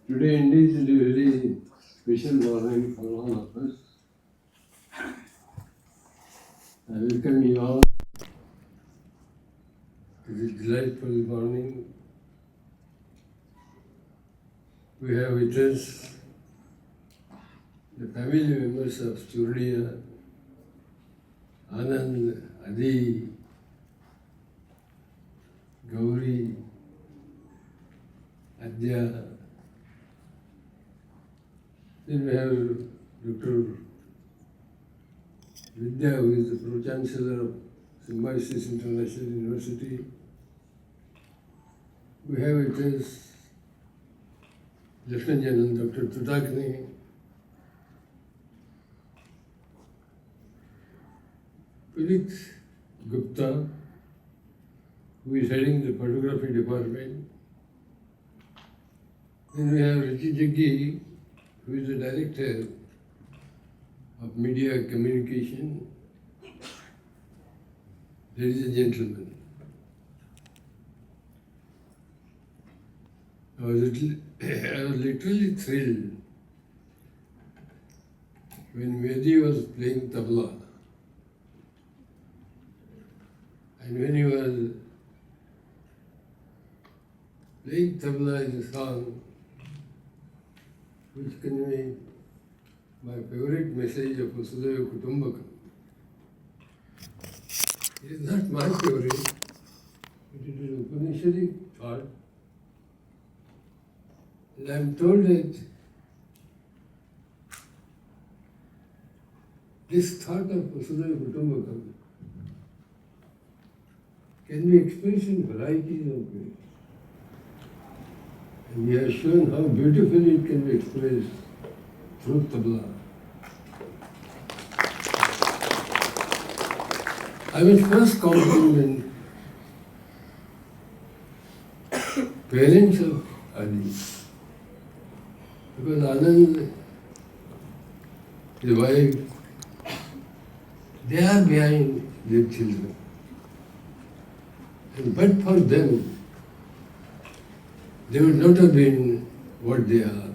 Today indeed is a very special morning for all of us. I welcome you all to this delightful morning. We have with us the family members of Chordia, Anand, Adi, Gauri, Adya. Then we have Dr. Vidya, who is the Pro-Chancellor of Symbiosis International University. We have with us Lieutenant General Dr. Tutakni, Puneet Gupta, who is heading the photography department. Then we have Richi Jaggi, who is the director of media communication. Ladies and gentlemen, I was literally thrilled when Mehdi was playing tabla. And when he was playing tabla in a song which conveyed my favorite message of Vasudhaiva Kutumbakam. It is not my favorite, but it is an Upanishadic thought. And I am told that this thought of Vasudhaiva Kutumbakam can be expressed in varieties of ways. And we have shown how beautifully it can be expressed through tabla. I will first compliment parents of Adi, because Anand, his wife, they are behind their children. And but for them, they would not have been what they are.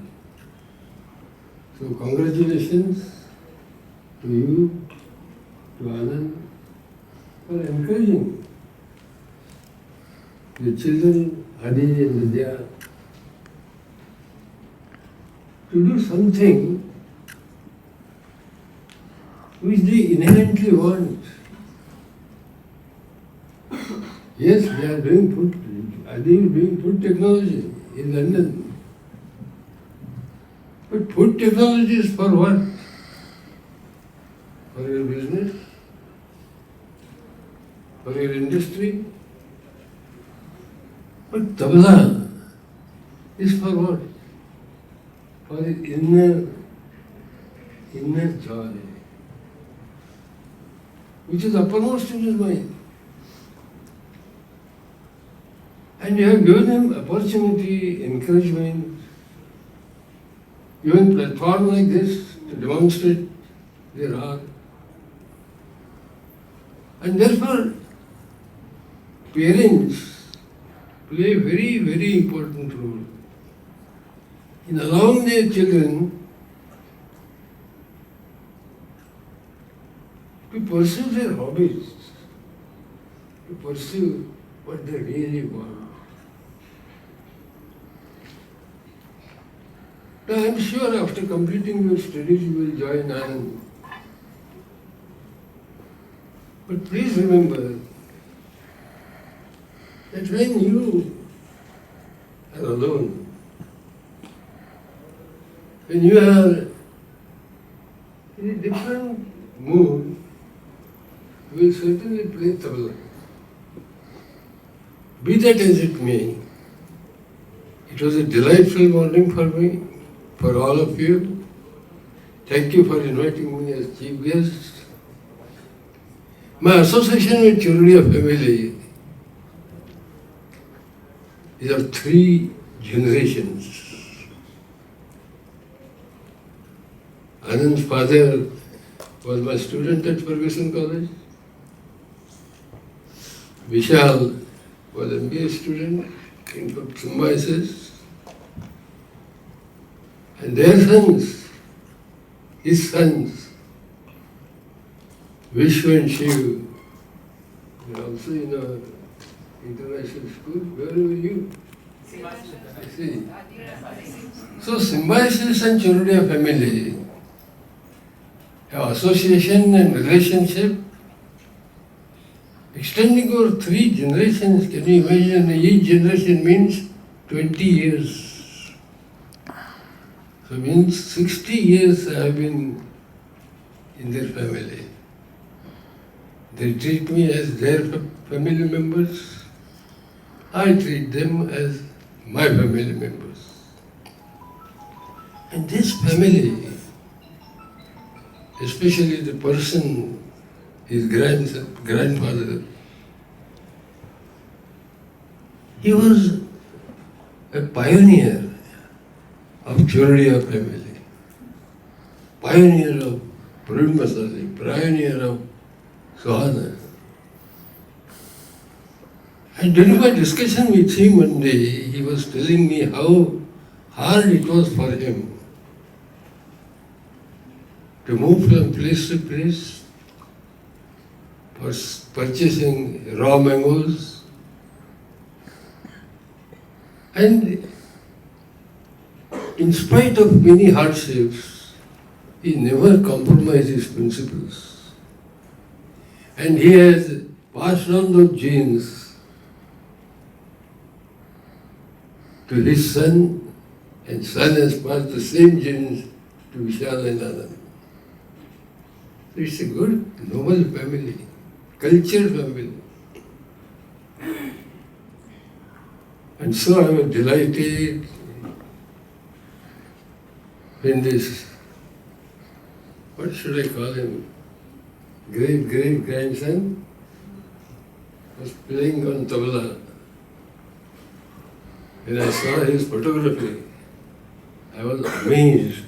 So congratulations to you, to Anand, for encouraging the children, Adi and Vidya, to do something which they inherently want. Yes, they are doing food. Adi is doing food technology in London. But food technology is for what? For your business? For your industry? But tabla is for what? For his inner joy, which is uppermost in his mind. And you have given him opportunity, encouragement, even platform like this to demonstrate their art. And therefore, parents play a very, very important role in allowing their children to pursue their hobbies, to pursue what they really want. Now, I am sure after completing your studies you will join Anand. But please remember that when you are alone, when you are in a different mood, you will certainly play tabla. Be that as it may, it was a delightful morning for me, for all of you. Thank you for inviting me as chief guest. My association with Chordia family is of 3 generations. Anand's father was my student at Ferguson College. Vishal was an MBA student in Symbiosis. And their sons, his sons, Vishwa and Shiv, were also in a international school. Where were you? See. So Symbiosis and Chordia family have association and relationship extending over 3 generations. Can you imagine? Each generation means 20 years. So means 60 years I have been in their family. They treat me as their family members. I treat them as my family members. And this family, especially the person, his grandfather, he was a pioneer of Chordia family, pioneer of Pune Masala, pioneer of Suhana. And during my discussion with him one day, he was telling me how hard it was for him to move from place to place for purchasing raw mangoes. And in spite of many hardships, he never compromised his principles. And he has passed on those genes to his son, and son has passed the same genes to Vishal and Anand. It's a good, noble family, cultured family. And so I was delighted when this, what should I call him, great grandson was playing on tabla. When I saw his photography, I was amazed.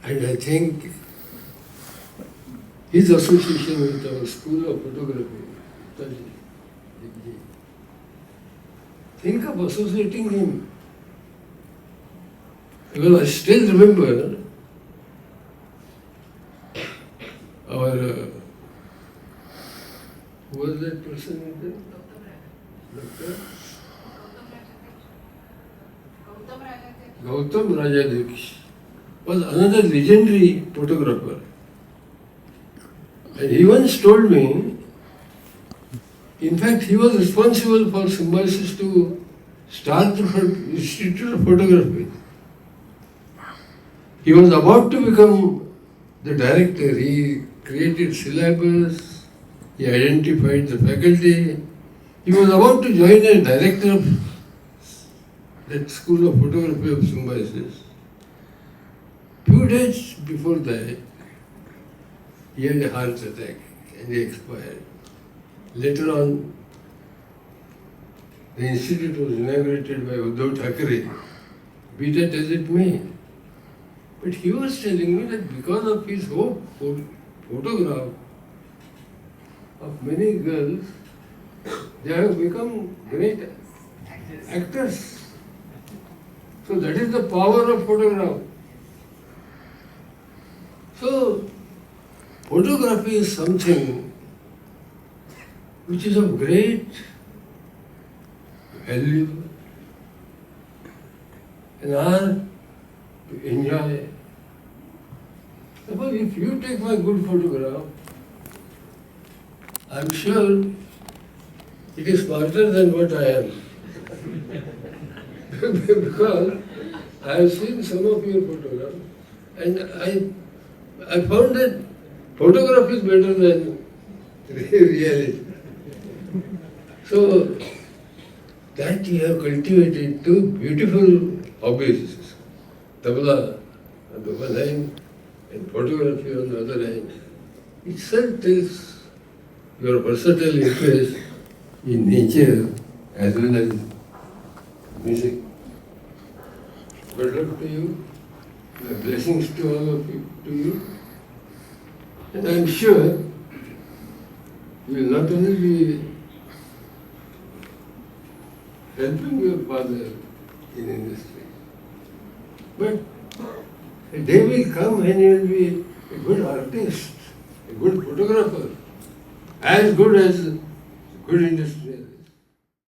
And I think his association with our school of photography, think of associating him. Well, I still remember our, who was that person? Doctor? Gautam Rajadiksh was another legendary photographer. And he once told me, in fact, he was responsible for Symbiosis to start the Institute of Photography. He was about to become the director. He created syllabus, he identified the faculty. He was about to join as director of that school of photography of Symbiosis. Few days before that, he had a heart attack and he expired. Later on, the institute was inaugurated by Uddhav Thackeray, be that as it may. But he was telling me that because of his photograph of many girls, they have become great actors. So that is the power of photograph. So photography is something which is of great value and art to enjoy. Suppose if you take my good photograph, I am sure it is smarter than what I am. Because I have seen some of your photographs and I found that photograph is better than reality. So that you have cultivated two beautiful hobbies, tabla on the one hand and photography on the other hand. Itself tells your versatile interest in nature as well as music. Good luck to you. My blessings to all of you, to you. And I am sure you will not only be helping your father in industry. But a day will come when you will be a good artist, a good photographer, as good as a good industrialist.